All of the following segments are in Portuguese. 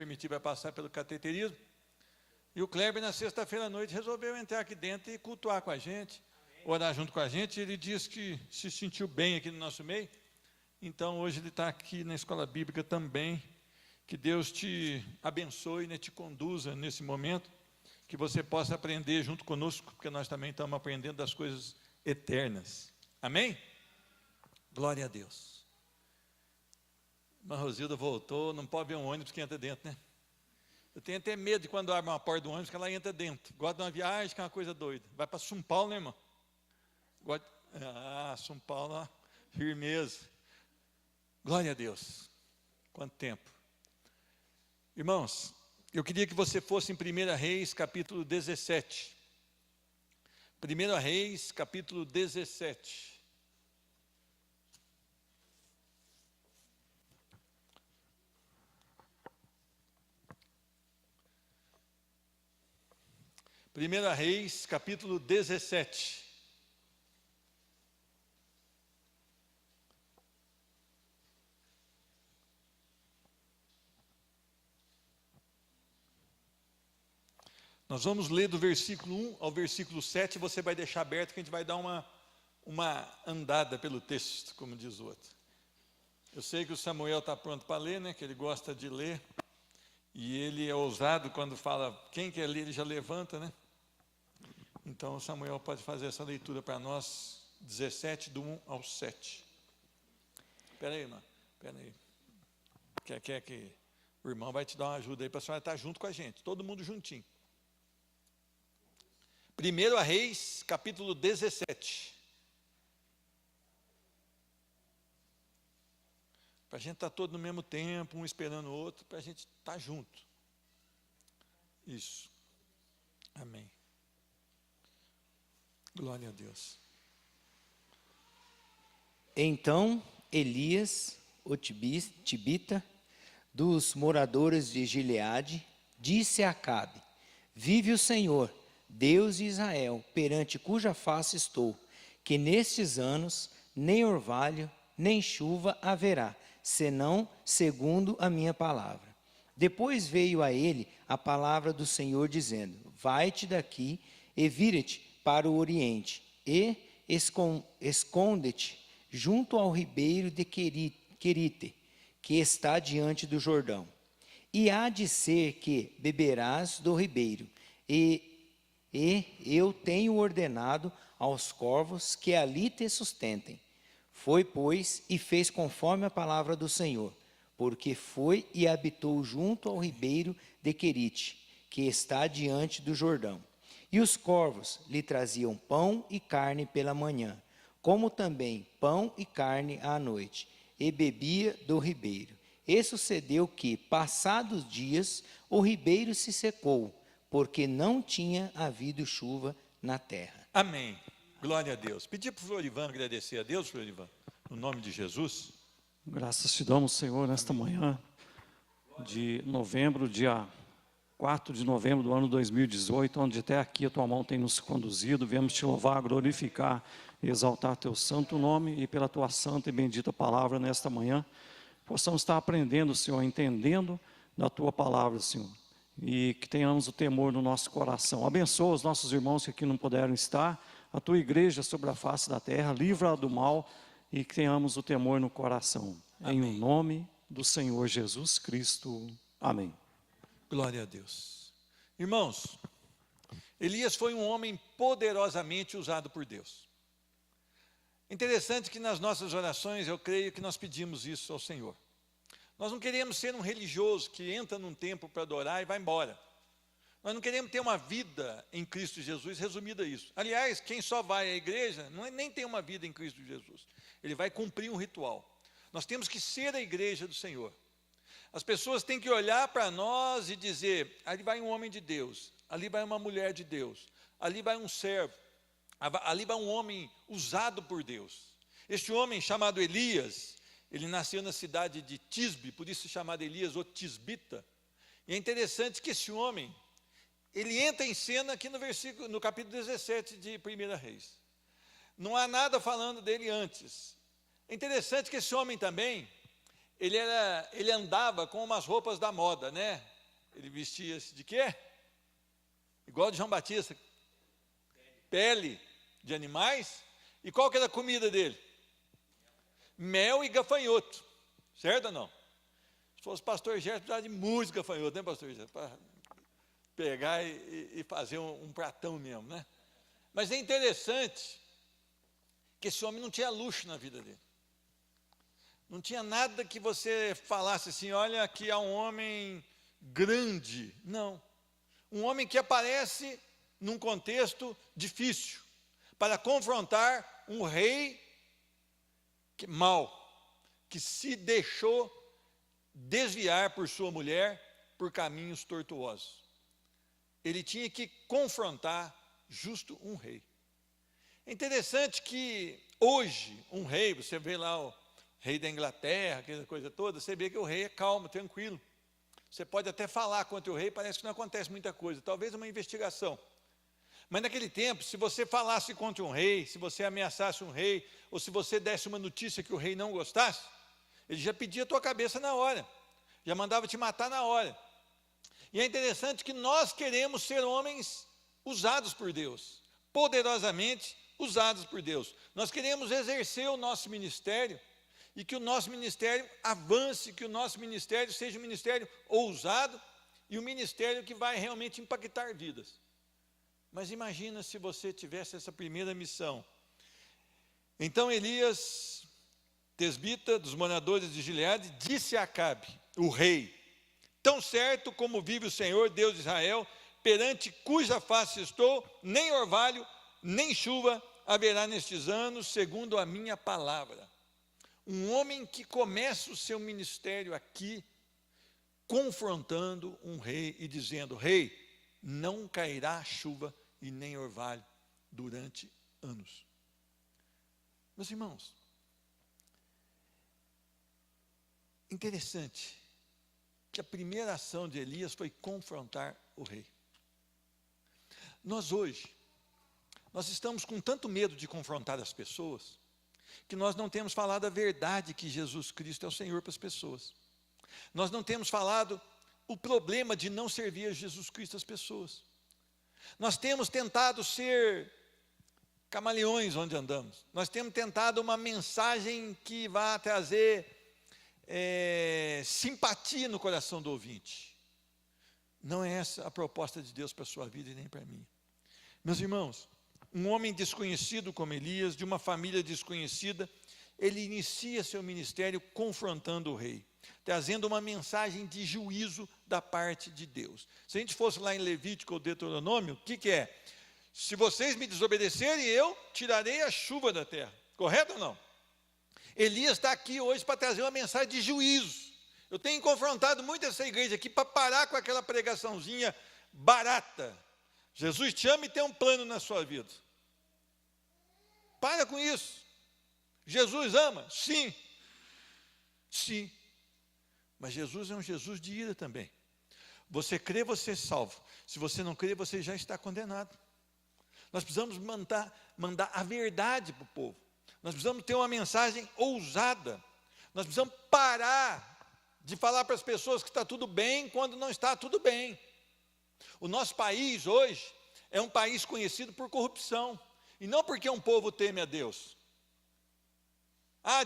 permitir vai passar pelo cateterismo. E o Kleber, na sexta-feira à noite, resolveu entrar aqui dentro e cultuar com a gente, orar junto com a gente. Ele disse que se sentiu bem aqui no nosso meio. Então, hoje ele está aqui na escola bíblica também. Que Deus te abençoe, né, te conduza nesse momento, que você possa aprender junto conosco, porque nós também estamos aprendendo das coisas eternas. Amém? Glória a Deus. Irmã Rosilda voltou, não pode ver um ônibus que entra dentro, né? Eu tenho até medo de quando abre uma porta do ônibus que ela entra dentro. Gosto de uma viagem que é uma coisa doida. Vai para São Paulo, né, irmão? São Paulo, ó, firmeza. Glória a Deus. Quanto tempo. Irmãos, eu queria que você fosse em 1 Reis, capítulo 17. 1 Reis, capítulo 17. Primeira Reis, capítulo 17. Nós vamos ler do versículo 1 ao versículo 7, você vai deixar aberto que a gente vai dar uma andada pelo texto, como diz o outro. Eu sei que o Samuel está pronto para ler, né, que ele gosta de ler, e ele é ousado quando fala, quem quer ler, ele já levanta, né? Então, o Samuel pode fazer essa leitura para nós, 17, do 1 ao 7. Espera aí, irmã, espera aí. Quer que o irmão vai te dar uma ajuda aí para a senhora estar junto com a gente, todo mundo juntinho. 1 Reis, capítulo 17. Para a gente estar todo no mesmo tempo, um esperando o outro, para a gente estar junto. Isso. Amém. Glória a Deus. Então Elias, o tibita, dos moradores de Gileade, disse a Acabe: vive o Senhor, Deus de Israel, perante cuja face estou, que nestes anos nem orvalho, nem chuva haverá, senão segundo a minha palavra. Depois veio a ele a palavra do Senhor, dizendo: vai-te daqui e vira-te para o oriente, e esconde-te junto ao ribeiro de Querite, que está diante do Jordão. E há de ser que beberás do ribeiro, e eu tenho ordenado aos corvos que ali te sustentem. Foi, pois, e fez conforme a palavra do Senhor, porque foi e habitou junto ao ribeiro de Querite, que está diante do Jordão. E os corvos lhe traziam pão e carne pela manhã, como também pão e carne à noite, e bebia do ribeiro. E sucedeu que, passados dias, o ribeiro se secou, porque não tinha havido chuva na terra. Amém. Glória a Deus. Pedir para o Florivan agradecer a Deus, Florivan, no nome de Jesus. Graças te damos, Senhor, nesta manhã de novembro, dia 4 de novembro do ano 2018, onde até aqui a tua mão tem nos conduzido. Viemos te louvar, glorificar e exaltar teu santo nome, e pela tua santa e bendita palavra nesta manhã, possamos estar aprendendo, Senhor, entendendo da tua palavra, Senhor, e que tenhamos o temor no nosso coração. Abençoa os nossos irmãos que aqui não puderam estar, a tua igreja sobre a face da terra, livra-a do mal, e que tenhamos o temor no coração. Amém. Em nome do Senhor Jesus Cristo. Amém. Glória a Deus. Irmãos, Elias foi um homem poderosamente usado por Deus. Interessante que nas nossas orações, eu creio que nós pedimos isso ao Senhor. Nós não queremos ser um religioso que entra num templo para adorar e vai embora. Nós não queremos ter uma vida em Cristo Jesus resumida a isso. Aliás, quem só vai à igreja nem tem uma vida em Cristo Jesus. Ele vai cumprir um ritual. Nós temos que ser a igreja do Senhor. As pessoas têm que olhar para nós e dizer: ali vai um homem de Deus, ali vai uma mulher de Deus, ali vai um servo, ali vai um homem usado por Deus. Este homem chamado Elias, ele nasceu na cidade de Tisbe, por isso chamado Elias, o Tisbita. E é interessante que esse homem, ele entra em cena aqui no capítulo 17 de 1 Reis. Não há nada falando dele antes. É interessante que esse homem também, ele andava com umas roupas da moda, né? Ele vestia-se de quê? Igual de João Batista. Pele de animais. E qual que era a comida dele? Mel e gafanhoto. Certo ou não? Se fosse pastor Gerson, precisava de música gafanhoto, né, pastor Gerson? Para pegar e fazer um pratão mesmo, né? Mas é interessante que esse homem não tinha luxo na vida dele. Não tinha nada que você falasse assim, olha, aqui há um homem grande. Não. Um homem que aparece num contexto difícil, para confrontar um rei mau, que se deixou desviar por sua mulher por caminhos tortuosos. Ele tinha que confrontar justo um rei. É interessante que hoje, um rei, você vê lá o rei da Inglaterra, aquela coisa toda, você vê que o rei é calmo, tranquilo. Você pode até falar contra o rei, parece que não acontece muita coisa, talvez uma investigação. Mas naquele tempo, se você falasse contra um rei, se você ameaçasse um rei, ou se você desse uma notícia que o rei não gostasse, ele já pedia a tua cabeça na hora, já mandava te matar na hora. E é interessante que nós queremos ser homens usados por Deus, poderosamente usados por Deus. Nós queremos exercer o nosso ministério, e que o nosso ministério avance, que o nosso ministério seja um ministério ousado, e um ministério que vai realmente impactar vidas. Mas imagina se você tivesse essa primeira missão. Então Elias, tesbita dos moradores de Gileade, disse a Acabe, o rei: tão certo como vive o Senhor, Deus de Israel, perante cuja face estou, nem orvalho, nem chuva haverá nestes anos, segundo a minha palavra. Um homem que começa o seu ministério aqui, confrontando um rei e dizendo: rei, não cairá chuva e nem orvalho durante anos. Meus irmãos, interessante que a primeira ação de Elias foi confrontar o rei. Nós hoje, nós estamos com tanto medo de confrontar as pessoas, que nós não temos falado a verdade que Jesus Cristo é o Senhor para as pessoas. Nós não temos falado o problema de não servir a Jesus Cristo às pessoas. Nós temos tentado ser camaleões onde andamos. Nós temos tentado uma mensagem que vá trazer simpatia no coração do ouvinte. Não é essa a proposta de Deus para a sua vida e nem para a minha. Meus irmãos, um homem desconhecido como Elias, de uma família desconhecida, ele inicia seu ministério confrontando o rei, trazendo uma mensagem de juízo da parte de Deus. Se a gente fosse lá em Levítico ou Deuteronômio, o que é? Se vocês me desobedecerem, eu tirarei a chuva da terra. Correto ou não? Elias está aqui hoje para trazer uma mensagem de juízo. Eu tenho confrontado muito essa igreja aqui para parar com aquela pregaçãozinha barata. Jesus te ama e tem um plano na sua vida. Para com isso. Jesus ama? Sim. Sim. Mas Jesus é um Jesus de ira também. Você crê, você é salvo. Se você não crê, você já está condenado. Nós precisamos mandar a verdade para o povo. Nós precisamos ter uma mensagem ousada. Nós precisamos parar de falar para as pessoas que está tudo bem quando não está tudo bem. O nosso país hoje é um país conhecido por corrupção. E não porque um povo teme a Deus.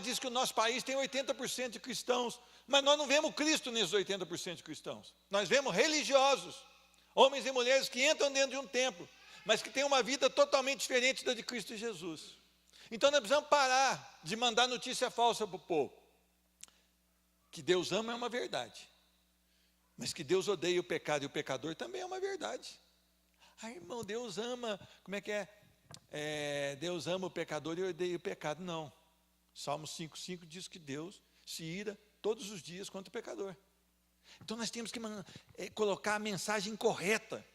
Diz que o nosso país tem 80% de cristãos. Mas nós não vemos Cristo nesses 80% de cristãos. Nós vemos religiosos, homens e mulheres que entram dentro de um templo, mas que têm uma vida totalmente diferente da de Cristo Jesus. Então nós precisamos parar de mandar notícia falsa para o povo. Que Deus ama é uma verdade. Mas que Deus odeia o pecado e o pecador também é uma verdade. Irmão, Deus ama, como é que é? Deus ama o pecador e odeia o pecado. Não. Salmo 5,5 diz que Deus se ira todos os dias contra o pecador. Então nós temos que colocar a mensagem correta.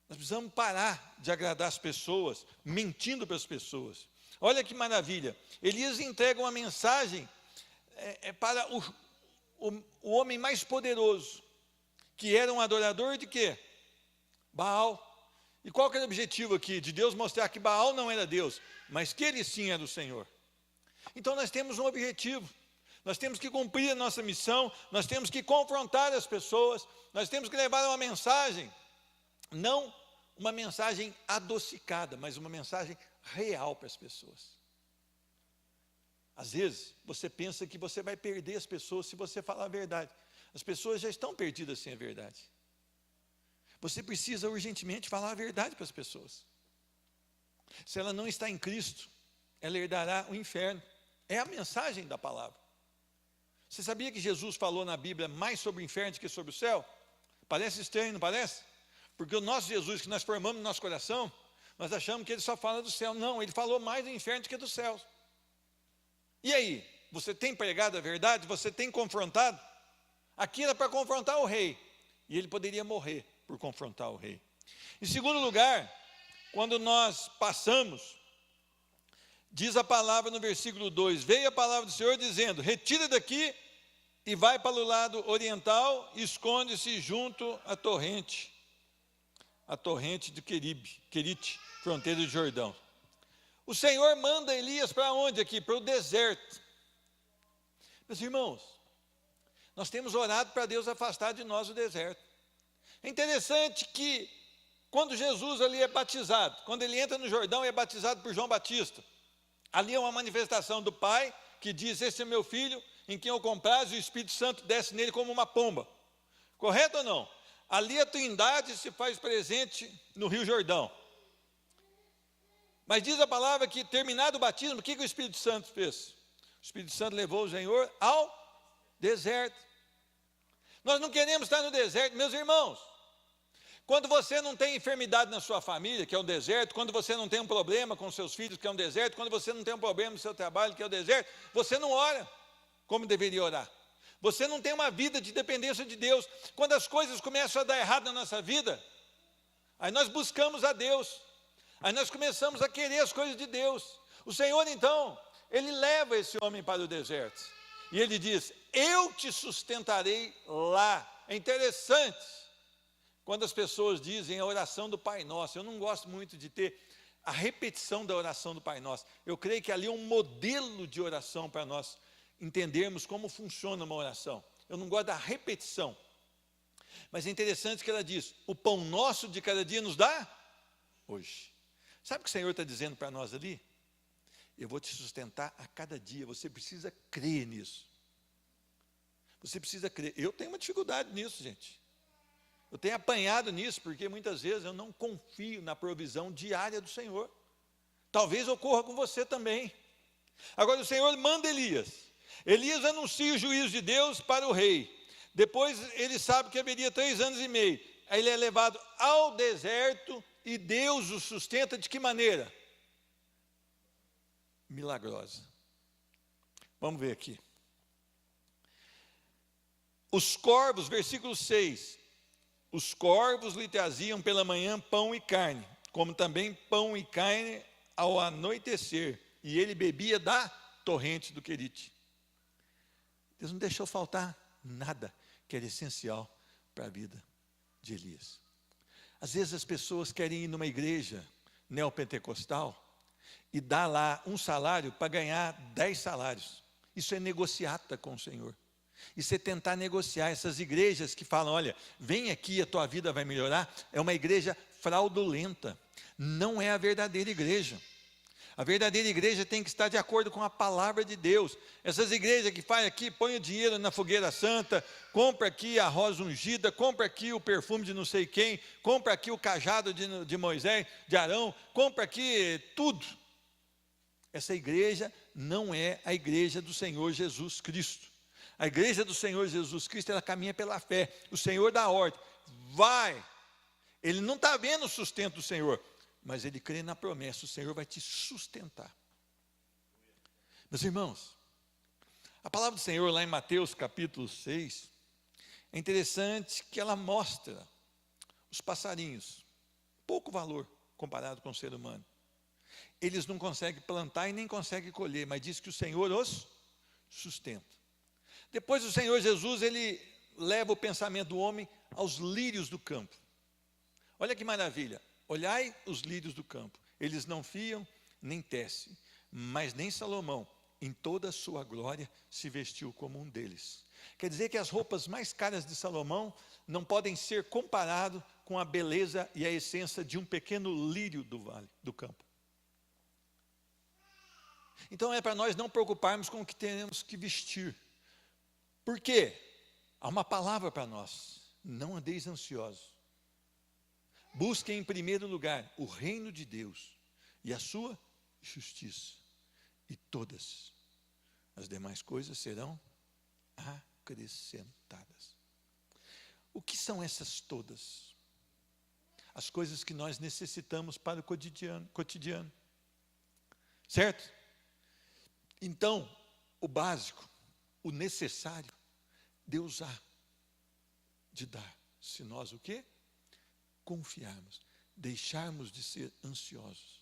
Nós precisamos parar de agradar as pessoas, mentindo para as pessoas. Olha que maravilha. Elias entrega uma mensagem para o homem mais poderoso, que era um adorador de quê? Baal. E qual que era o objetivo aqui? De Deus mostrar que Baal não era Deus, mas que ele sim era o Senhor. Então nós temos um objetivo. Nós temos que cumprir a nossa missão, nós temos que confrontar as pessoas, nós temos que levar uma mensagem, não uma mensagem adocicada, mas uma mensagem real para as pessoas. Às vezes, você pensa que você vai perder as pessoas se você falar a verdade. As pessoas já estão perdidas sem a verdade. Você precisa urgentemente falar a verdade para as pessoas. Se ela não está em Cristo, ela herdará o inferno. É a mensagem da palavra. Você sabia que Jesus falou na Bíblia mais sobre o inferno do que sobre o céu? Parece estranho, não parece? Porque o nosso Jesus que nós formamos no nosso coração, nós achamos que ele só fala do céu. Não, ele falou mais do inferno do que dos céus. E aí, você tem pregado a verdade? Você tem confrontado? Aqui era para confrontar o rei, e ele poderia morrer por confrontar o rei. Em segundo lugar, quando nós passamos, diz a palavra no versículo 2, veio a palavra do Senhor dizendo, retira daqui e vai para o lado oriental e esconde-se junto à torrente de Querite, fronteira de Jordão. O Senhor manda Elias para onde aqui? Para o deserto. Meus irmãos, nós temos orado para Deus afastar de nós o deserto. É interessante que quando Jesus ali é batizado, quando ele entra no Jordão e é batizado por João Batista, ali é uma manifestação do Pai que diz, esse é meu filho, em quem eu comprazo, e o Espírito Santo desce nele como uma pomba. Correto ou não? Ali a Trindade se faz presente no Rio Jordão. Mas diz a palavra que, terminado o batismo, o que o Espírito Santo fez? O Espírito Santo levou o Senhor ao deserto. Nós não queremos estar no deserto, meus irmãos. Quando você não tem enfermidade na sua família, que é um deserto, quando você não tem um problema com seus filhos, que é um deserto, quando você não tem um problema no seu trabalho, que é o deserto, você não ora como deveria orar. Você não tem uma vida de dependência de Deus. Quando as coisas começam a dar errado na nossa vida, aí nós buscamos a Deus. Aí nós começamos a querer as coisas de Deus. O Senhor, então, ele leva esse homem para o deserto. E ele diz, eu te sustentarei lá. É interessante, quando as pessoas dizem a oração do Pai Nosso. Eu não gosto muito de ter a repetição da oração do Pai Nosso. Eu creio que ali é um modelo de oração para nós entendermos como funciona uma oração. Eu não gosto da repetição. Mas é interessante que ela diz, o pão nosso de cada dia nos dá hoje. Sabe o que o Senhor está dizendo para nós ali? Eu vou te sustentar a cada dia, você precisa crer nisso. Você precisa crer. Eu tenho uma dificuldade nisso, gente. Eu tenho apanhado nisso, porque muitas vezes eu não confio na provisão diária do Senhor. Talvez ocorra com você também. Agora o Senhor manda Elias. Elias anuncia o juízo de Deus para o rei. Depois ele sabe que haveria 3 anos e meio. Aí ele é levado ao deserto e Deus o sustenta de que maneira? Milagrosa. Vamos ver aqui. Os corvos, versículo 6. Os corvos lhe traziam pela manhã pão e carne, como também pão e carne ao anoitecer. E ele bebia da torrente do Querite. Deus não deixou faltar nada que era essencial para a vida de Elias. Às vezes as pessoas querem ir numa igreja neopentecostal e dar lá um salário para ganhar 10 salários. Isso é negociata com o Senhor. Isso é tentar negociar. Essas igrejas que falam, olha, vem aqui, a tua vida vai melhorar, é uma igreja fraudulenta. Não é a verdadeira igreja. A verdadeira igreja tem que estar de acordo com a palavra de Deus. Essas igrejas que fazem aqui, põe o dinheiro na fogueira santa, compra aqui a rosa ungida, compra aqui o perfume de não sei quem, compra aqui o cajado de Moisés, de Arão, compra aqui tudo. Essa igreja não é a igreja do Senhor Jesus Cristo. A igreja do Senhor Jesus Cristo, ela caminha pela fé. O Senhor dá ordem, vai. Ele não está vendo o sustento do Senhor, mas ele crê na promessa, o Senhor vai te sustentar. Meus irmãos, a palavra do Senhor lá em Mateus capítulo 6, é interessante que ela mostra os passarinhos, pouco valor comparado com o ser humano. Eles não conseguem plantar e nem conseguem colher, mas diz que o Senhor os sustenta. Depois o Senhor Jesus, ele leva o pensamento do homem aos lírios do campo. Olha que maravilha. Olhai os lírios do campo, eles não fiam nem tecem, mas nem Salomão, em toda a sua glória, se vestiu como um deles. Quer dizer que as roupas mais caras de Salomão não podem ser comparadas com a beleza e a essência de um pequeno lírio do vale, do campo. Então é para nós não preocuparmos com o que temos que vestir. Por quê? Há uma palavra para nós: não andeis ansiosos. Busquem em primeiro lugar o reino de Deus e a sua justiça, e todas as demais coisas serão acrescentadas. O que são essas todas? As coisas que nós necessitamos para o cotidiano. Certo? Então, o básico, o necessário, Deus há de dar, se nós o quê? Confiarmos, deixarmos de ser ansiosos.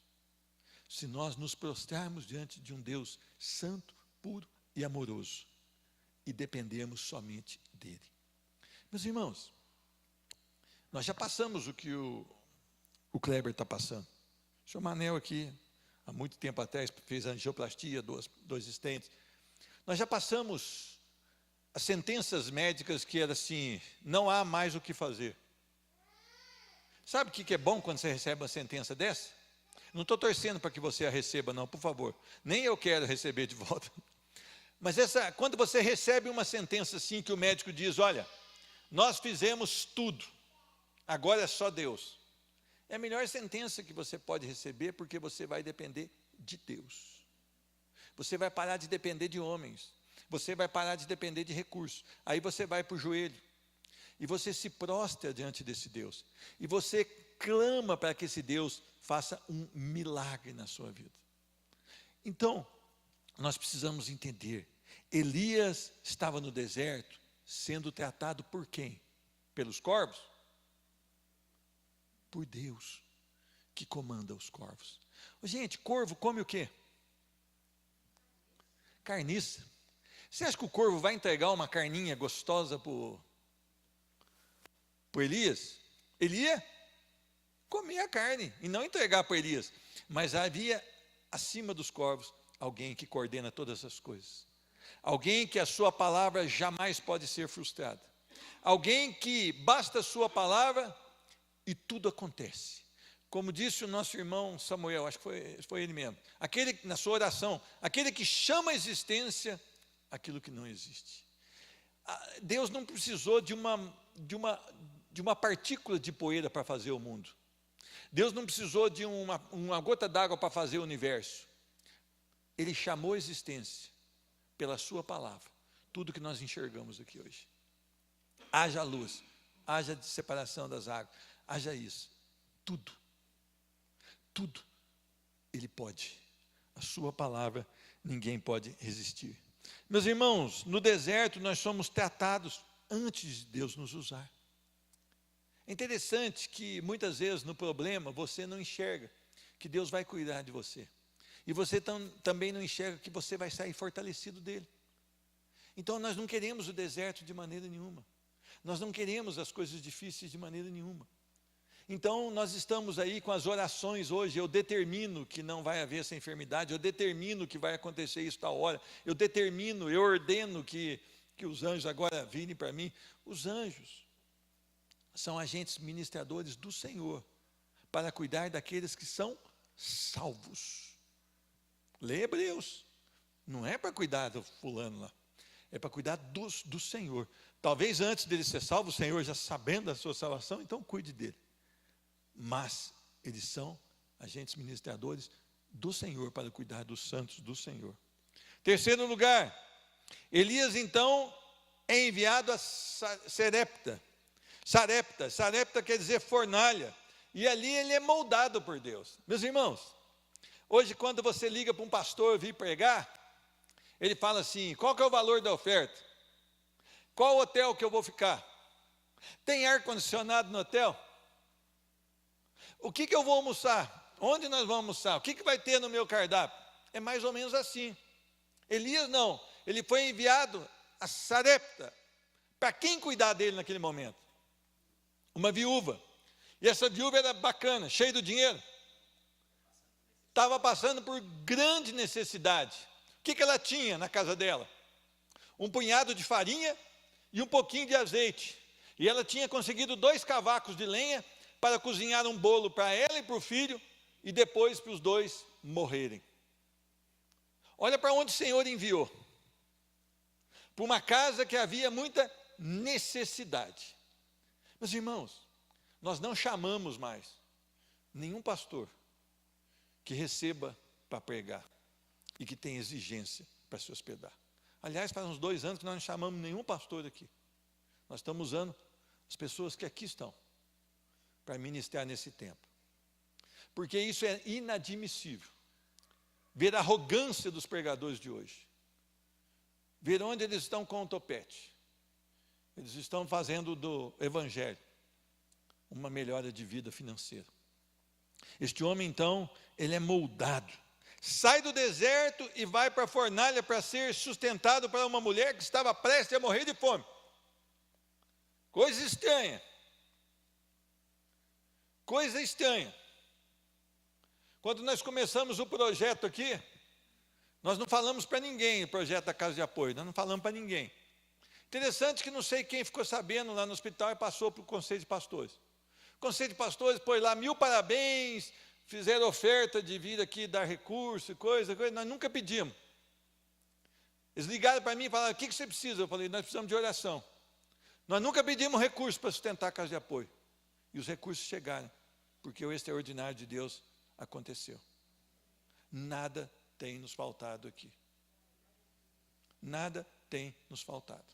Se nós nos prostrarmos diante de um Deus santo, puro e amoroso, e dependermos somente dele. Meus irmãos, nós já passamos o que o Kleber está passando. O senhor Manel aqui, há muito tempo atrás, fez angioplastia, dois estentes. Nós já passamos as sentenças médicas que era assim: não há mais o que fazer. Sabe o que é bom quando você recebe uma sentença dessa? Não estou torcendo para que você a receba, não, por favor. Nem eu quero receber de volta. Mas quando você recebe uma sentença assim, que o médico diz: olha, nós fizemos tudo, agora é só Deus. É a melhor sentença que você pode receber, porque você vai depender de Deus. Você vai parar de depender de homens. Você vai parar de depender de recursos. Aí você vai para o joelho. E você se prostra diante desse Deus. E você clama para que esse Deus faça um milagre na sua vida. Então, nós precisamos entender. Elias estava no deserto, sendo tratado por quem? Pelos corvos? Por Deus, que comanda os corvos. Gente, corvo come o quê? Carniça. Você acha que o corvo vai entregar uma carninha gostosa para o Elias? Ele ia comer a carne e não entregar para Elias. Mas havia acima dos corvos alguém que coordena todas as coisas. Alguém que a sua palavra jamais pode ser frustrada. Alguém que basta a sua palavra e tudo acontece. Como disse o nosso irmão Samuel, acho que foi ele mesmo, aquele, na sua oração, aquele que chama a existência aquilo que não existe. Deus não precisou de uma partícula de poeira para fazer o mundo. Deus não precisou de uma gota d'água para fazer o universo. Ele chamou a existência pela sua palavra. Tudo que nós enxergamos aqui hoje. Haja luz, haja separação das águas, haja isso. Tudo. Tudo. Ele pode. A sua palavra ninguém pode resistir. Meus irmãos, no deserto nós somos tratados antes de Deus nos usar. É interessante que muitas vezes no problema você não enxerga que Deus vai cuidar de você. E você também não enxerga que você vai sair fortalecido dele. Então nós não queremos o deserto de maneira nenhuma. Nós não queremos as coisas difíceis de maneira nenhuma. Então nós estamos aí com as orações hoje. Eu determino que não vai haver essa enfermidade. Eu determino que vai acontecer isso tal hora. Eu determino, eu ordeno que os anjos agora virem para mim. Os anjos são agentes ministradores do Senhor para cuidar daqueles que são salvos. Lê Hebreus. Não é para cuidar do fulano lá. É para cuidar do Senhor. Talvez antes dele ser salvo, o Senhor já sabendo da sua salvação, então cuide dele. Mas eles são agentes ministradores do Senhor para cuidar dos santos do Senhor. Terceiro lugar, Elias então é enviado a Sarepta. Sarepta quer dizer fornalha. E ali ele é moldado por Deus. Meus irmãos, hoje quando você liga para um pastor vir pregar, ele fala assim: qual que é o valor da oferta? Qual hotel que eu vou ficar? Tem ar-condicionado no hotel? O que eu vou almoçar? Onde nós vamos almoçar? O que vai ter no meu cardápio? É mais ou menos assim. Elias não, ele foi enviado a Sarepta. Para quem cuidar dele naquele momento? Uma viúva. E essa viúva era bacana, cheia do dinheiro. Estava passando por grande necessidade. O que ela tinha na casa dela? Um punhado de farinha e um pouquinho de azeite. E ela tinha conseguido 2 cavacos de lenha para cozinhar um bolo para ela e para o filho, e depois para os 2 morrerem. Olha para onde o Senhor enviou. Para uma casa que havia muita necessidade. Meus irmãos, nós não chamamos mais nenhum pastor que receba para pregar e que tenha exigência para se hospedar. Aliás, faz uns 2 anos que nós não chamamos nenhum pastor aqui. Nós estamos usando as pessoas que aqui estão para ministrar nesse tempo. Porque isso é inadmissível. Ver a arrogância dos pregadores de hoje. Ver onde eles estão com o topete. Eles estão fazendo do evangelho uma melhora de vida financeira. Este homem, então, ele é moldado. Sai do deserto e vai para a fornalha para ser sustentado para uma mulher que estava prestes a morrer de fome. Coisa estranha. Coisa estranha. Quando nós começamos o projeto aqui, nós não falamos para ninguém o projeto da Casa de Apoio, nós não falamos para ninguém. Interessante que não sei quem ficou sabendo lá no hospital e passou para o Conselho de Pastores. O Conselho de Pastores pôs lá 1000 parabéns, fizeram oferta de vir aqui dar recurso, coisa, nós nunca pedimos. Eles ligaram para mim e falaram, o que você precisa? Eu falei, nós precisamos de oração. Nós nunca pedimos recurso para sustentar a Casa de Apoio. E os recursos chegaram, porque o extraordinário de Deus aconteceu. Nada tem nos faltado aqui. Nada tem nos faltado.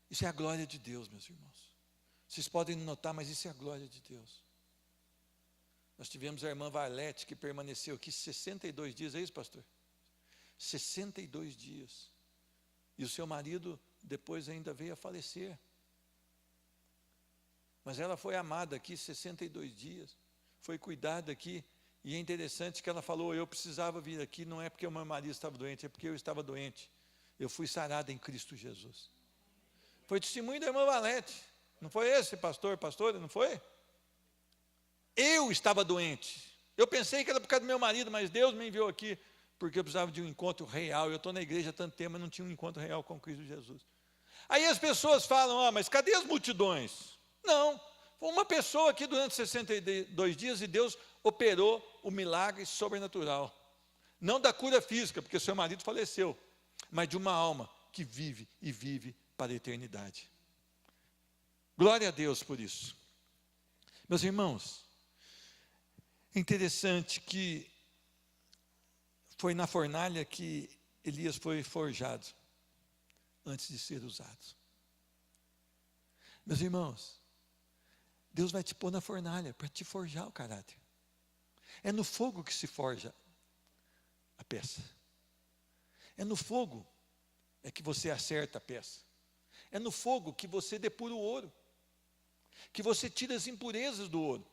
Isso é a glória de Deus, meus irmãos. Vocês podem não notar, mas isso é a glória de Deus. Nós tivemos a irmã Valete, que permaneceu aqui 62 dias, é isso, pastor? 62 dias. E o seu marido depois ainda veio a falecer. Mas ela foi amada aqui 62 dias, foi cuidada aqui, e é interessante que ela falou, eu precisava vir aqui, não é porque o meu marido estava doente, é porque eu estava doente. Eu fui sarada em Cristo Jesus. Foi testemunho da irmã Valete. Não foi esse pastora, não foi? Eu estava doente. Eu pensei que era por causa do meu marido, mas Deus me enviou aqui, porque eu precisava de um encontro real. Eu estou na igreja há tanto tempo, mas não tinha um encontro real com Cristo Jesus. Aí as pessoas falam, mas cadê as multidões? Não, foi uma pessoa aqui durante 62 dias e Deus operou o milagre sobrenatural. Não da cura física, porque seu marido faleceu, mas de uma alma que vive e vive para a eternidade. Glória a Deus por isso. Meus irmãos, é interessante que foi na fornalha que Elias foi forjado, antes de ser usado. Meus irmãos, Deus vai te pôr na fornalha para te forjar o caráter. É no fogo que se forja a peça. É no fogo é que você acerta a peça. É no fogo que você depura o ouro. Que você tira as impurezas do ouro.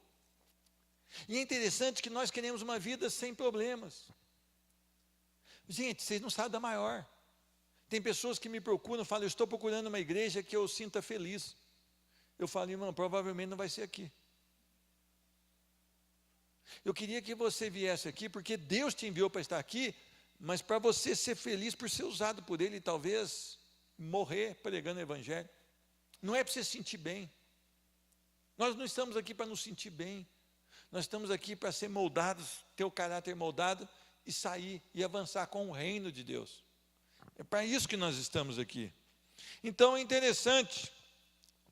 E é interessante que nós queremos uma vida sem problemas. Gente, vocês não sabem da maior. Tem pessoas que me procuram e falam, eu estou procurando uma igreja que eu sinta feliz. Eu falo, irmão, provavelmente não vai ser aqui. Eu queria que você viesse aqui, porque Deus te enviou para estar aqui, mas para você ser feliz por ser usado por Ele, e talvez morrer pregando o Evangelho. Não é para você se sentir bem. Nós não estamos aqui para nos sentir bem. Nós estamos aqui para ser moldados, ter o caráter moldado e sair e avançar com o reino de Deus. É para isso que nós estamos aqui. Então é interessante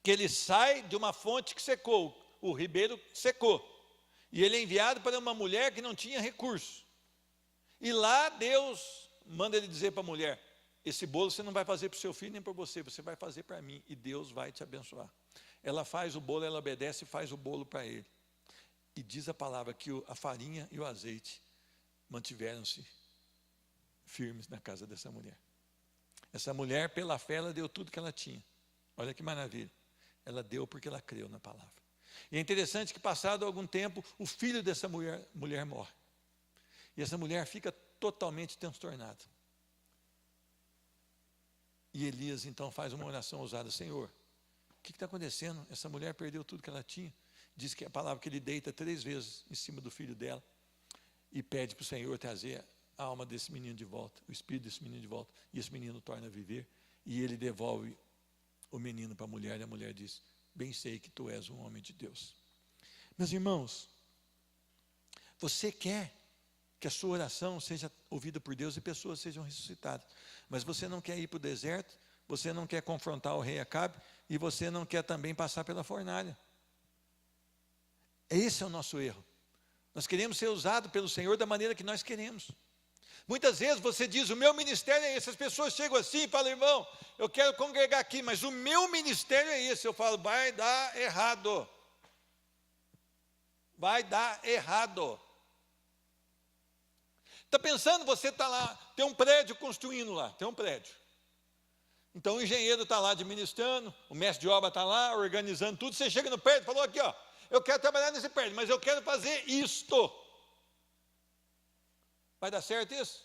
que ele sai de uma fonte que secou, o ribeiro secou, e ele é enviado para uma mulher que não tinha recurso. E lá Deus manda ele dizer para a mulher, esse bolo você não vai fazer para o seu filho nem para você, você vai fazer para mim, e Deus vai te abençoar. Ela faz o bolo, ela obedece e faz o bolo para ele. E diz a palavra que a farinha e o azeite mantiveram-se firmes na casa dessa mulher. Essa mulher, pela fé, ela deu tudo que ela tinha. Olha que maravilha. Ela deu porque ela creu na palavra. E é interessante que, passado algum tempo, o filho dessa mulher morre. E essa mulher fica totalmente transtornada. E Elias, então, faz uma oração ousada. Senhor, o que está acontecendo? Essa mulher perdeu tudo que ela tinha. Diz que a palavra que ele deita 3 vezes em cima do filho dela e pede para o Senhor trazer a alma desse menino de volta, o espírito desse menino de volta, e esse menino torna a viver, e ele devolve o menino para a mulher, e a mulher diz: bem sei que tu és um homem de Deus. Meus irmãos, você quer que a sua oração seja ouvida por Deus e pessoas sejam ressuscitadas, mas você não quer ir para o deserto, você não quer confrontar o rei Acabe, e você não quer também passar pela fornalha. Esse é o nosso erro. Nós queremos ser usados pelo Senhor da maneira que nós queremos. Muitas vezes você diz: o meu ministério é esse. As pessoas chegam assim e falam: irmão, eu quero congregar aqui, mas o meu ministério é esse. Eu falo: vai dar errado. Vai dar errado. Está pensando, você está lá, tem um prédio construindo lá, tem um prédio. Então o engenheiro está lá administrando, o mestre de obra está lá organizando tudo. Você chega no prédio e falou: aqui, ó, eu quero trabalhar nesse prédio, mas eu quero fazer isto. Vai dar certo isso?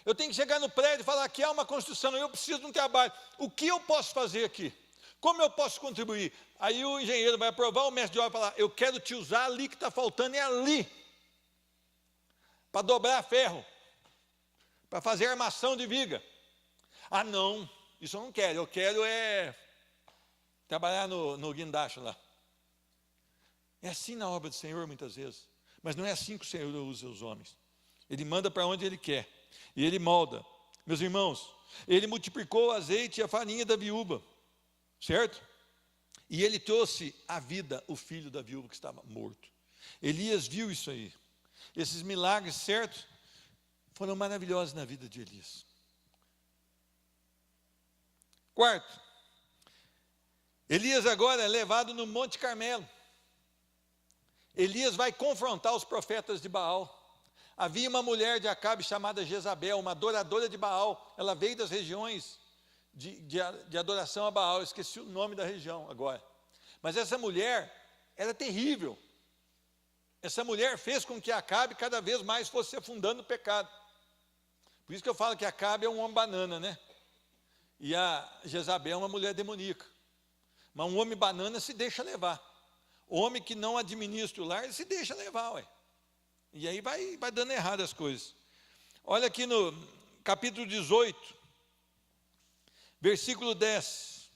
Eu tenho que chegar no prédio e falar: aqui há uma construção, eu preciso de um trabalho. O que eu posso fazer aqui? Como eu posso contribuir? Aí o engenheiro vai aprovar, o mestre de obra vai falar: eu quero te usar ali, que está faltando é ali, para dobrar ferro, para fazer armação de viga. Ah, não, isso eu não quero, eu quero trabalhar no guindaste lá. É assim na obra do Senhor muitas vezes, mas não é assim que o Senhor usa os homens. Ele manda para onde Ele quer, e Ele molda. Meus irmãos, Ele multiplicou o azeite e a farinha da viúva, certo? E Ele trouxe à vida o filho da viúva que estava morto. Elias viu isso aí. Esses milagres, certo? Foram maravilhosos na vida de Elias. Quarto, Elias agora é levado no Monte Carmelo. Elias vai confrontar os profetas de Baal. Havia uma mulher de Acabe chamada Jezabel, uma adoradora de Baal. Ela veio das regiões de adoração a Baal. Eu esqueci o nome da região agora. Mas essa mulher era terrível. Essa mulher fez com que Acabe cada vez mais fosse se afundando no pecado. Por isso que eu falo que Acabe é um homem banana, né? E a Jezabel é uma mulher demoníaca. Mas um homem banana se deixa levar. O homem que não administra o lar, ele se deixa levar, ué. E aí vai dando errado as coisas. Olha aqui no capítulo 18, versículo 10.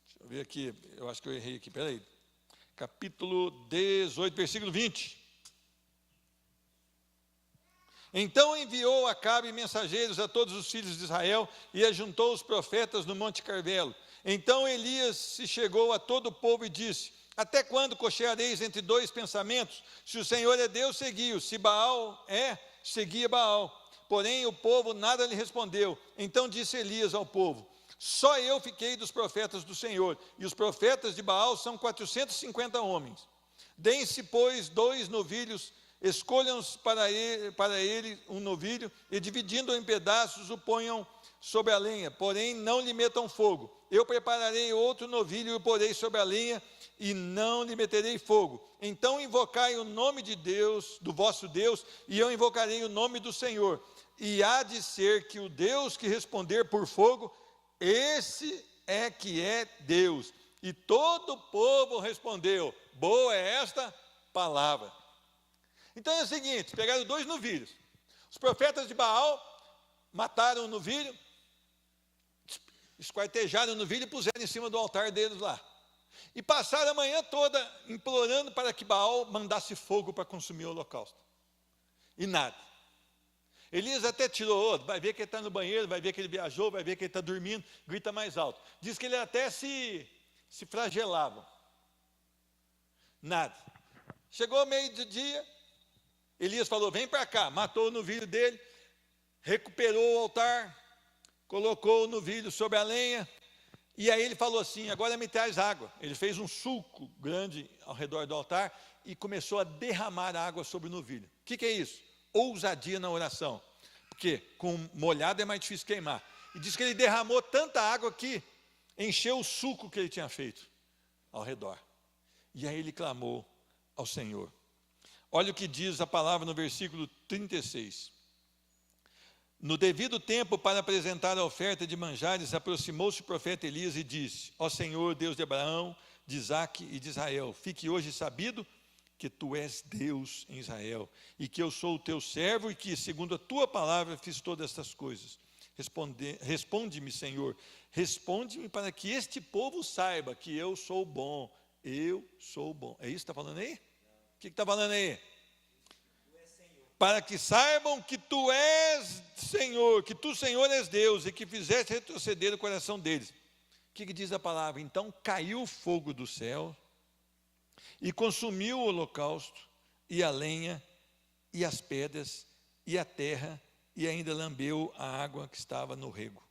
Deixa eu ver aqui, eu acho que eu errei aqui, peraí. Capítulo 18, versículo 20. Então enviou Acabe mensageiros a todos os filhos de Israel e ajuntou os profetas no Monte Carmelo. Então Elias se chegou a todo o povo e disse: até quando cocheareis entre dois pensamentos? Se o Senhor é Deus, segui-o. Se Baal é, seguia Baal. Porém o povo nada lhe respondeu. Então disse Elias ao povo: só eu fiquei dos profetas do Senhor, e os profetas de Baal são 450 homens. Deem-se, pois, 2 novilhos, escolham para ele um novilho, e dividindo-o em pedaços, o ponham sobre a lenha, porém não lhe metam fogo. Eu prepararei outro novilho e o porei sobre a lenha, e não lhe meterei fogo. Então invocai o nome de Deus, do vosso Deus, e eu invocarei o nome do Senhor. E há de ser que o Deus que responder por fogo, esse é que é Deus. E todo o povo respondeu: boa é esta palavra. Então é o seguinte: pegaram 2 novilhos. Os profetas de Baal mataram o novilho, esquartejaram o novilho e puseram em cima do altar deles lá. E passaram a manhã toda implorando para que Baal mandasse fogo para consumir o holocausto. E nada. Elias até tirou, vai ver que ele está no banheiro, vai ver que ele viajou, vai ver que ele está dormindo, grita mais alto. Diz que ele até se flagelava. Nada. Chegou meio do dia, Elias falou: vem para cá. Matou o novilho dele, recuperou o altar, colocou o novilho sobre a lenha, e aí ele falou assim: agora me traz água. Ele fez um sulco grande ao redor do altar e começou a derramar água sobre o novilho. O que é isso? Ousadia na oração, porque com molhado é mais difícil queimar. E diz que ele derramou tanta água que encheu o suco que ele tinha feito ao redor. E aí ele clamou ao Senhor. Olha o que diz a palavra no versículo 36. No devido tempo, para apresentar a oferta de manjares, aproximou-se o profeta Elias e disse: ó Senhor, Deus de Abraão, de Isaque e de Israel, fique hoje sabido que tu és Deus em Israel, e que eu sou o teu servo, e que, segundo a tua palavra, fiz todas estas coisas. Responde-me, Senhor, responde-me para que este povo saiba que eu sou bom. Eu sou bom. É isso que está falando aí? O que está falando aí? Para que saibam que tu és Senhor, que tu, Senhor, és Deus, e que fizeste retroceder o coração deles. O que diz a palavra? Então caiu o fogo do céu, e consumiu o holocausto, e a lenha, e as pedras, e a terra, e ainda lambeu a água que estava no rego.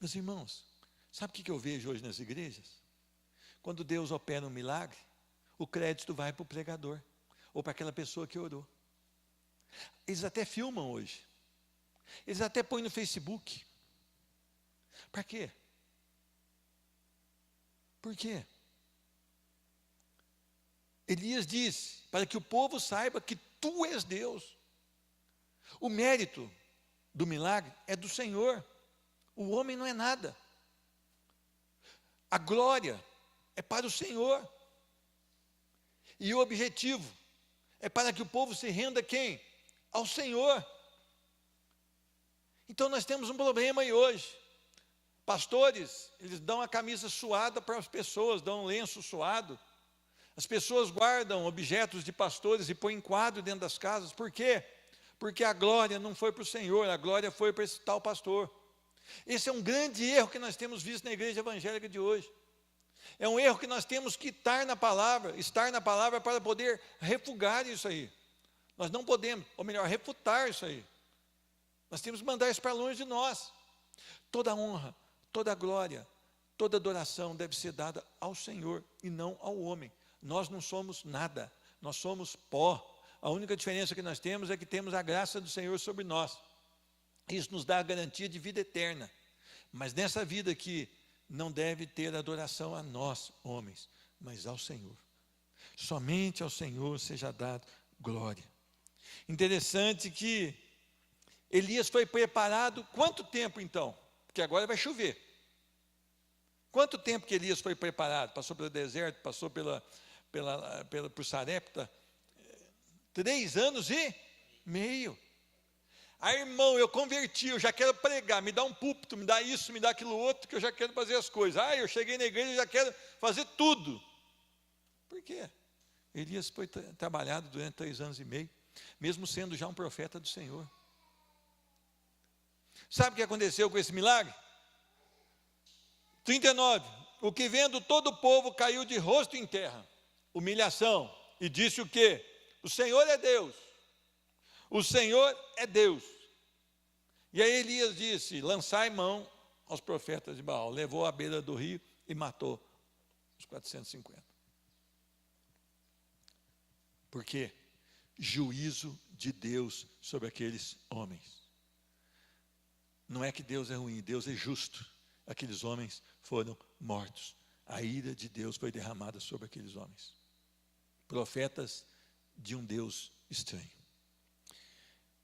Meus irmãos, sabe o que eu vejo hoje nas igrejas? Quando Deus opera um milagre, o crédito vai para o pregador, ou para aquela pessoa que orou. Eles até filmam hoje. Eles até põem no Facebook. Para quê? Por quê? Elias diz, para que o povo saiba que tu és Deus. O mérito do milagre é do Senhor. O homem não é nada. A glória é para o Senhor. E o objetivo é para que o povo se renda a quem? Ao Senhor. Então nós temos um problema aí hoje. Pastores, eles dão a camisa suada para as pessoas, dão um lenço suado. As pessoas guardam objetos de pastores e põem quadro dentro das casas. Por quê? Porque a glória não foi para o Senhor, a glória foi para esse tal pastor. Esse é um grande erro que nós temos visto na igreja evangélica de hoje. É um erro que nós temos que estar na palavra para poder refugar isso aí. Nós não podemos, ou melhor, refutar isso aí. Nós temos que mandar isso para longe de nós. Toda honra, toda glória, toda adoração deve ser dada ao Senhor e não ao homem. Nós não somos nada, nós somos pó. A única diferença que nós temos é que temos a graça do Senhor sobre nós. Isso nos dá a garantia de vida eterna. Mas nessa vida aqui, não deve ter adoração a nós, homens, mas ao Senhor. Somente ao Senhor seja dado glória. Interessante que Elias foi preparado, quanto tempo então? Porque agora vai chover. Quanto tempo que Elias foi preparado? Passou pelo deserto, passou por Sarepta, 3 anos e meio. Ah, irmão, eu converti, eu já quero pregar, me dá um púlpito, me dá isso, me dá aquilo outro, que eu já quero fazer as coisas. Ah, eu cheguei na igreja e já quero fazer tudo. Por quê? Elias foi trabalhado durante 3 anos e meio, mesmo sendo já um profeta do Senhor. Sabe o que aconteceu com esse milagre? 39. O que vendo todo o povo caiu de rosto em terra. Humilhação. E disse o quê? O Senhor é Deus. O Senhor é Deus. E aí Elias disse, lançai mão aos profetas de Baal. Levou à beira do rio e matou os 450. Por quê? Juízo de Deus sobre aqueles homens. Não é que Deus é ruim, Deus é justo. Aqueles homens foram mortos. A ira de Deus foi derramada sobre aqueles homens. Profetas de um Deus estranho.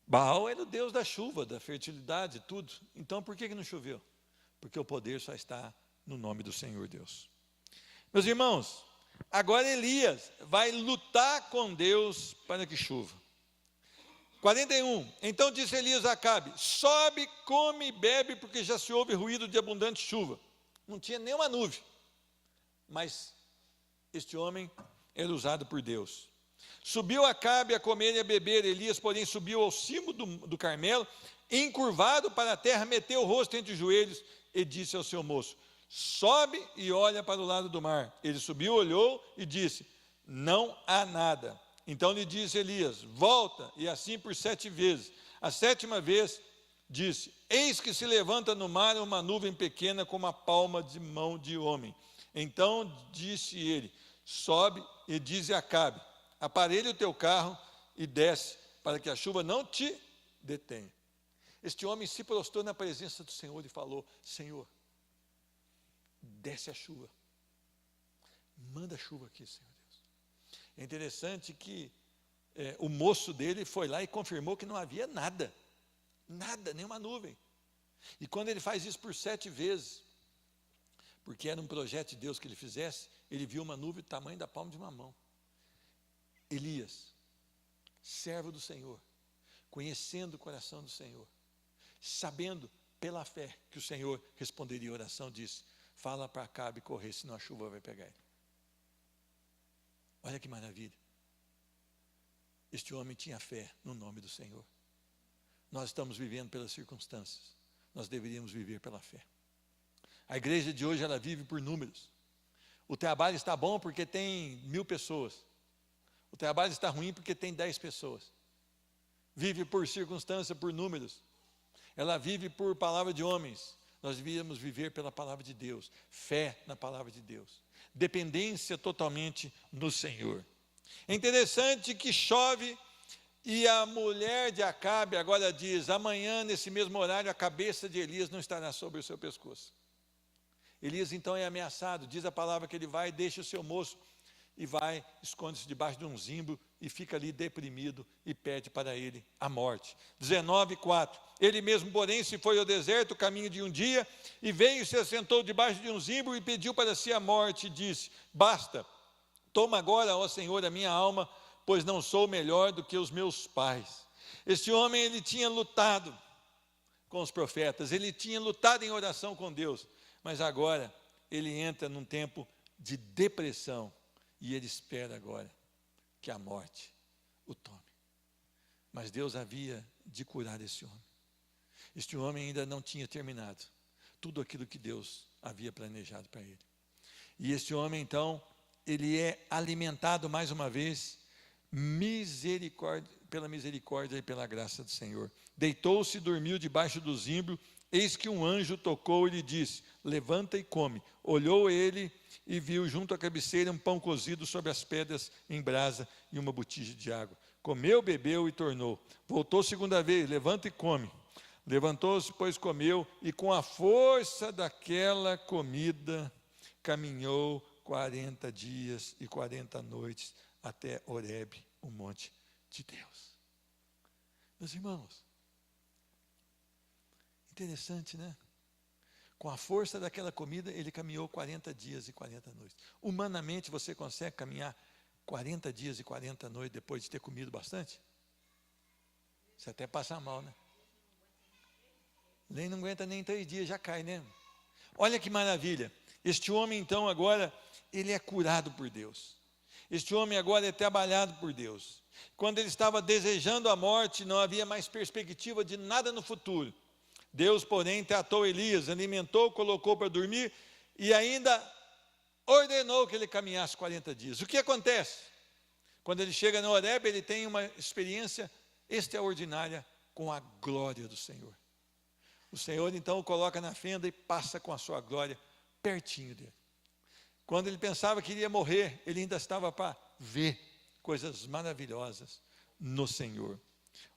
Baal era o Deus da chuva, da fertilidade, tudo. Então por que não choveu? Porque o poder só está no nome do Senhor Deus. Meus irmãos, agora Elias vai lutar com Deus para que chova. 41. Então disse Elias a Acabe, sobe, come e bebe, porque já se ouve ruído de abundante chuva. Não tinha nenhuma nuvem, mas este homem era usado por Deus. Subiu Acabe a comer e a beber. Elias, porém, subiu ao cimo do Carmelo, encurvado para a terra, meteu o rosto entre os joelhos e disse ao seu moço, sobe e olha para o lado do mar. Ele subiu, olhou e disse, não há nada. Então lhe disse Elias, volta, e assim por 7 vezes. A 7ª vez disse, eis que se levanta no mar uma nuvem pequena como a palma de mão de homem. Então disse ele, sobe e diz a Acabe, aparelha o teu carro e desce, para que a chuva não te detenha. Este homem se prostrou na presença do Senhor e falou, Senhor, desce a chuva. Manda a chuva aqui, Senhor Deus. É interessante que o moço dele foi lá e confirmou que não havia nada. Nada, nenhuma nuvem. E quando ele faz isso por 7 vezes, porque era um projeto de Deus que ele fizesse, ele viu uma nuvem do tamanho da palma de uma mão. Elias, servo do Senhor, conhecendo o coração do Senhor, sabendo pela fé que o Senhor responderia a oração, disse: fala para Acabe correr, senão a chuva vai pegar ele. Olha que maravilha. Este homem tinha fé no nome do Senhor. Nós estamos vivendo pelas circunstâncias, nós deveríamos viver pela fé. A igreja de hoje, ela vive por números. O trabalho está bom porque tem 1000 pessoas. O trabalho está ruim porque tem 10 pessoas. Vive por circunstância, por números. Ela vive por palavra de homens. Nós devíamos viver pela palavra de Deus. Fé na palavra de Deus. Dependência totalmente no Senhor. É interessante que chove e a mulher de Acabe agora diz: amanhã, nesse mesmo horário, a cabeça de Elias não estará sobre o seu pescoço. Elias então é ameaçado, diz a palavra que ele vai, deixa o seu moço e vai, esconde-se debaixo de um zimbro e fica ali deprimido e pede para ele a morte. 19:4. Ele mesmo, porém, se foi ao deserto, caminho de um dia, e veio e se assentou debaixo de um zimbro e pediu para si a morte, e disse: basta, toma agora, ó Senhor, a minha alma, pois não sou melhor do que os meus pais. Este homem, ele tinha lutado com os profetas, ele tinha lutado em oração com Deus, mas agora ele entra num tempo de depressão e ele espera agora que a morte o tome. Mas Deus havia de curar esse homem. Este homem ainda não tinha terminado tudo aquilo que Deus havia planejado para ele. E este homem então, ele é alimentado mais uma vez pela misericórdia e pela graça do Senhor. Deitou-se e dormiu debaixo do zimbro. Eis que um anjo tocou e lhe disse: levanta e come. Olhou ele e viu junto à cabeceira um pão cozido sobre as pedras em brasa e uma botija de água. Comeu, bebeu e tornou. Voltou segunda vez: levanta e come. Levantou-se, pois comeu, e com a força daquela comida caminhou 40 dias e 40 noites até Horebe, o monte de Deus. Meus irmãos, interessante, né? Com a força daquela comida, ele caminhou 40 dias e 40 noites. Humanamente, você consegue caminhar 40 dias e 40 noites depois de ter comido bastante? Você até passa mal, né? Nem não aguenta nem 3 dias, já cai, né? Olha que maravilha. Este homem, então, agora, ele é curado por Deus. Este homem agora é trabalhado por Deus. Quando ele estava desejando a morte, não havia mais perspectiva de nada no futuro. Deus, porém, tratou Elias, alimentou, colocou para dormir e ainda ordenou que ele caminhasse 40 dias. O que acontece? Quando ele chega no Horebe, ele tem uma experiência extraordinária com a glória do Senhor. O Senhor, então, o coloca na fenda e passa com a sua glória pertinho dele. Quando ele pensava que iria morrer, ele ainda estava para ver coisas maravilhosas no Senhor.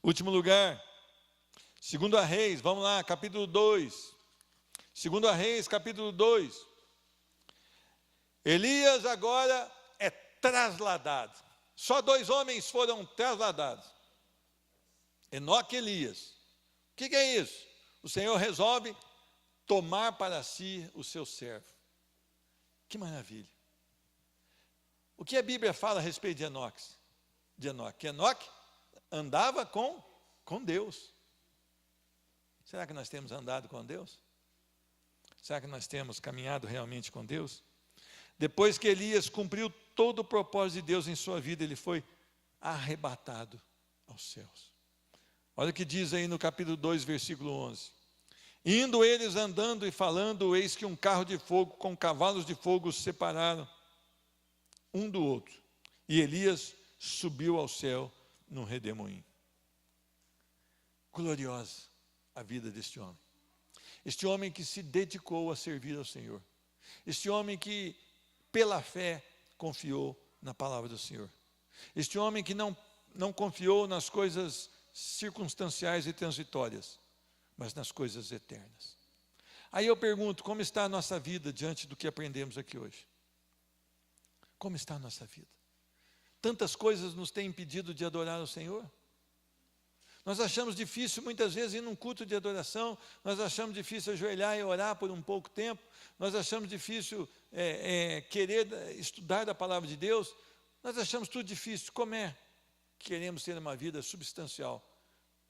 Último lugar, 2 Reis, vamos lá, capítulo 2. 2 Reis, capítulo 2. Elias agora é trasladado. Só 2 homens foram trasladados: Enoque e Elias. O que é isso? O Senhor resolve tomar para si o seu servo. Que maravilha. O que a Bíblia fala a respeito de Enoque? Que Enoque andava com Deus. Será que nós temos andado com Deus? Será que nós temos caminhado realmente com Deus? Depois que Elias cumpriu todo o propósito de Deus em sua vida, ele foi arrebatado aos céus. Olha o que diz aí no capítulo 2, versículo 11. Indo eles andando e falando, eis que um carro de fogo com cavalos de fogo se separaram um do outro. E Elias subiu ao céu num redemoinho. Gloriosa a vida deste homem. Este homem que se dedicou a servir ao Senhor. Este homem que, pela fé, confiou na palavra do Senhor. Este homem que não confiou nas coisas circunstanciais e transitórias, mas nas coisas eternas. Aí eu pergunto, como está a nossa vida diante do que aprendemos aqui hoje? Como está a nossa vida? Tantas coisas nos têm impedido de adorar o Senhor. Nós achamos difícil muitas vezes ir num culto de adoração, nós achamos difícil ajoelhar e orar por um pouco tempo, nós achamos difícil querer estudar da palavra de Deus. Nós achamos tudo difícil. Como é que queremos ter uma vida substancial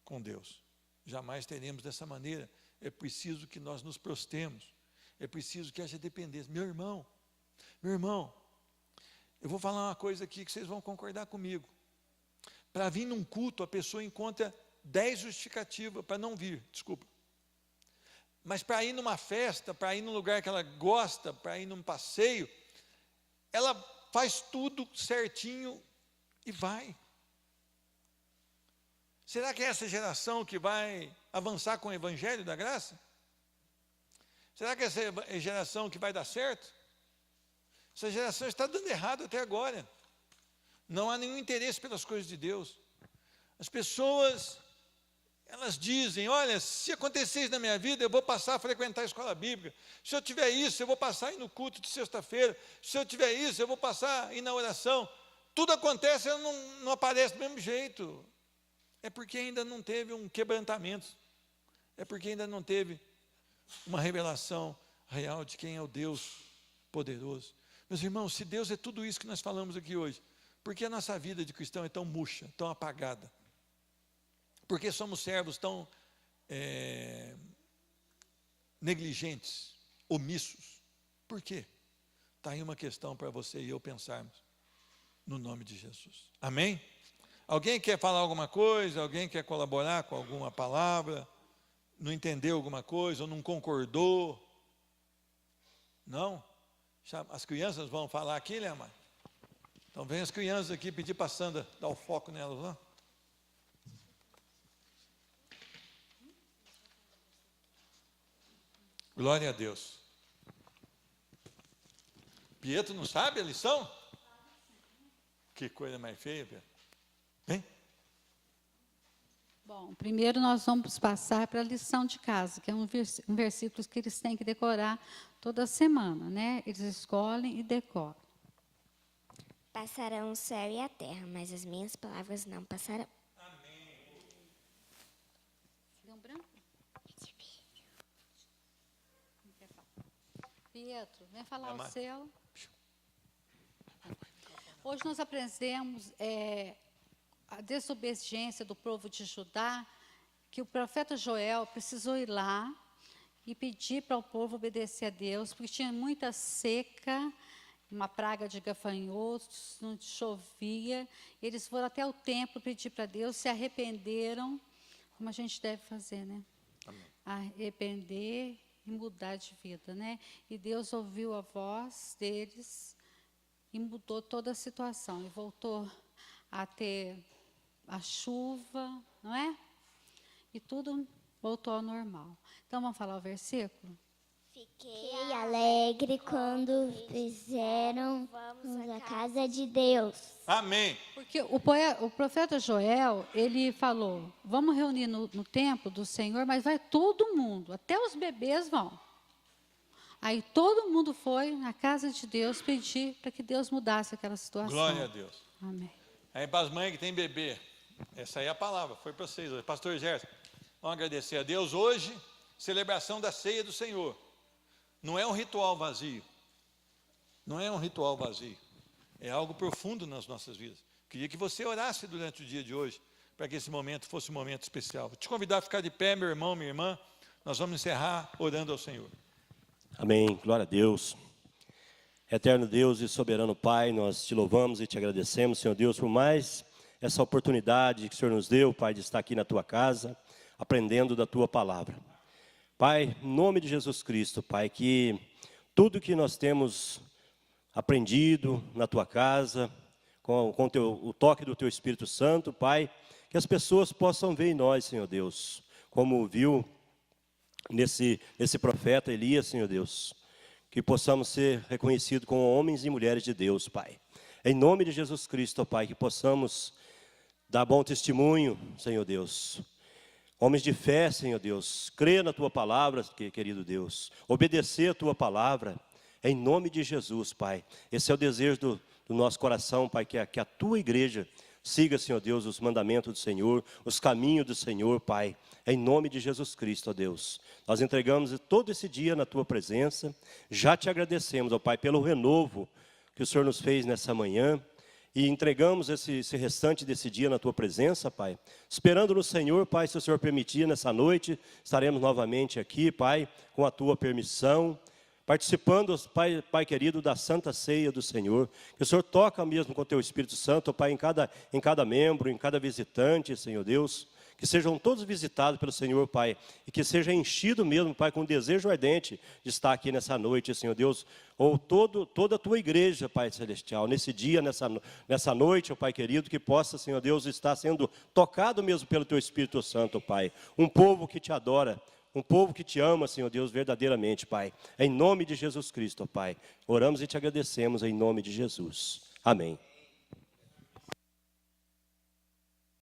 com Deus? Jamais teremos dessa maneira. É preciso que nós nos prostemos. É preciso que haja dependência. Meu irmão, eu vou falar uma coisa aqui que vocês vão concordar comigo. Para vir num culto, a pessoa encontra 10 justificativas para não vir, desculpa. Mas para ir numa festa, para ir num lugar que ela gosta, para ir num passeio, ela faz tudo certinho e vai. Será que é essa geração que vai avançar com o Evangelho da Graça? Será que essa é a geração que vai dar certo? Essa geração está dando errado até agora. Não há nenhum interesse pelas coisas de Deus. As pessoas, elas dizem, olha, se acontecer isso na minha vida, eu vou passar a frequentar a escola bíblica. Se eu tiver isso, eu vou passar a ir no culto de sexta-feira. Se eu tiver isso, eu vou passar a ir na oração. Tudo acontece, ela não aparece do mesmo jeito. É porque ainda não teve um quebrantamento. É porque ainda não teve uma revelação real de quem é o Deus poderoso. Meus irmãos, se Deus é tudo isso que nós falamos aqui hoje, por que a nossa vida de cristão é tão murcha, tão apagada? Por que somos servos tão negligentes, omissos? Por quê? Está aí uma questão para você e eu pensarmos, no nome de Jesus. Amém? Alguém quer falar alguma coisa? Alguém quer colaborar com alguma palavra? Não entendeu alguma coisa ou não concordou? Não? As crianças vão falar aqui, né, mãe? Então vem as crianças aqui pedir para a Sandra dar o foco nelas lá. Glória a Deus. Pietro não sabe a lição? Que coisa mais feia, Pietro. Vem. Bom, primeiro nós vamos passar para a lição de casa, que é um versículo que eles têm que decorar toda semana, né? Eles escolhem e decoram. Passarão o céu e a terra, mas as minhas palavras não passarão. Amém. Deu um branco? Pietro, vem falar o seu. Hoje nós aprendemos a desobediência do povo de Judá, que o profeta Joel precisou ir lá e pedir para o povo obedecer a Deus, porque tinha muita seca, uma praga de gafanhotos, não chovia. Eles foram até o templo pedir para Deus, se arrependeram, como a gente deve fazer, né? Amém. Arrepender e mudar de vida, né? E Deus ouviu a voz deles e mudou toda a situação, e voltou a ter a chuva, não é? E tudo voltou ao normal. Então, vamos falar o versículo? Fiquei alegre quando fizeram vamos à casa de Deus. Amém. Porque o profeta Joel, ele falou, vamos reunir no templo do Senhor, mas vai todo mundo, até os bebês vão. Aí todo mundo foi na casa de Deus pedir para que Deus mudasse aquela situação. Glória a Deus. Amém. Aí para as mães que têm bebê, essa aí é a palavra, foi para vocês hoje. Pastor Gerson, vamos agradecer a Deus. Hoje, celebração da ceia do Senhor. Não é um ritual vazio. Não é um ritual vazio. É algo profundo nas nossas vidas. Queria que você orasse durante o dia de hoje, para que esse momento fosse um momento especial. Vou te convidar a ficar de pé, meu irmão, minha irmã. Nós vamos encerrar orando ao Senhor. Amém, glória a Deus. Eterno Deus e soberano Pai, nós te louvamos e te agradecemos, Senhor Deus, por mais essa oportunidade que o Senhor nos deu, Pai, de estar aqui na tua casa, aprendendo da tua palavra. Pai, em nome de Jesus Cristo, Pai, que tudo que nós temos aprendido na tua casa, com o toque do teu Espírito Santo, Pai, que as pessoas possam ver em nós, Senhor Deus, como viu nesse profeta Elias, Senhor Deus, que possamos ser reconhecidos como homens e mulheres de Deus, Pai. Em nome de Jesus Cristo, Pai, que possamos dar bom testemunho, Senhor Deus. Homens de fé, Senhor Deus, crer na tua palavra, querido Deus, obedecer a tua palavra, em nome de Jesus, Pai. Esse é o desejo do nosso coração, Pai, que a tua igreja siga, Senhor Deus, os mandamentos do Senhor, os caminhos do Senhor, Pai, em nome de Jesus Cristo, ó Deus. Nós entregamos todo esse dia na tua presença, já te agradecemos, ó Pai, pelo renovo que o Senhor nos fez nessa manhã, e entregamos esse restante desse dia na Tua presença, Pai. Esperando no Senhor, Pai, se o Senhor permitir, nessa noite, estaremos novamente aqui, Pai, com a Tua permissão, participando, Pai querido, da Santa Ceia do Senhor. Que o Senhor toca mesmo com o Teu Espírito Santo, Pai, em cada membro, em cada visitante, Senhor Deus. Que sejam todos visitados pelo Senhor, Pai, e que seja enchido mesmo, Pai, com um desejo ardente de estar aqui nessa noite, Senhor Deus, ou toda a Tua igreja, Pai Celestial, nesse dia, nessa noite, Pai querido, que possa, Senhor Deus, estar sendo tocado mesmo pelo Teu Espírito Santo, Pai. Um povo que Te adora, um povo que Te ama, Senhor Deus, verdadeiramente, Pai. Em nome de Jesus Cristo, Pai. Oramos e Te agradecemos em nome de Jesus. Amém.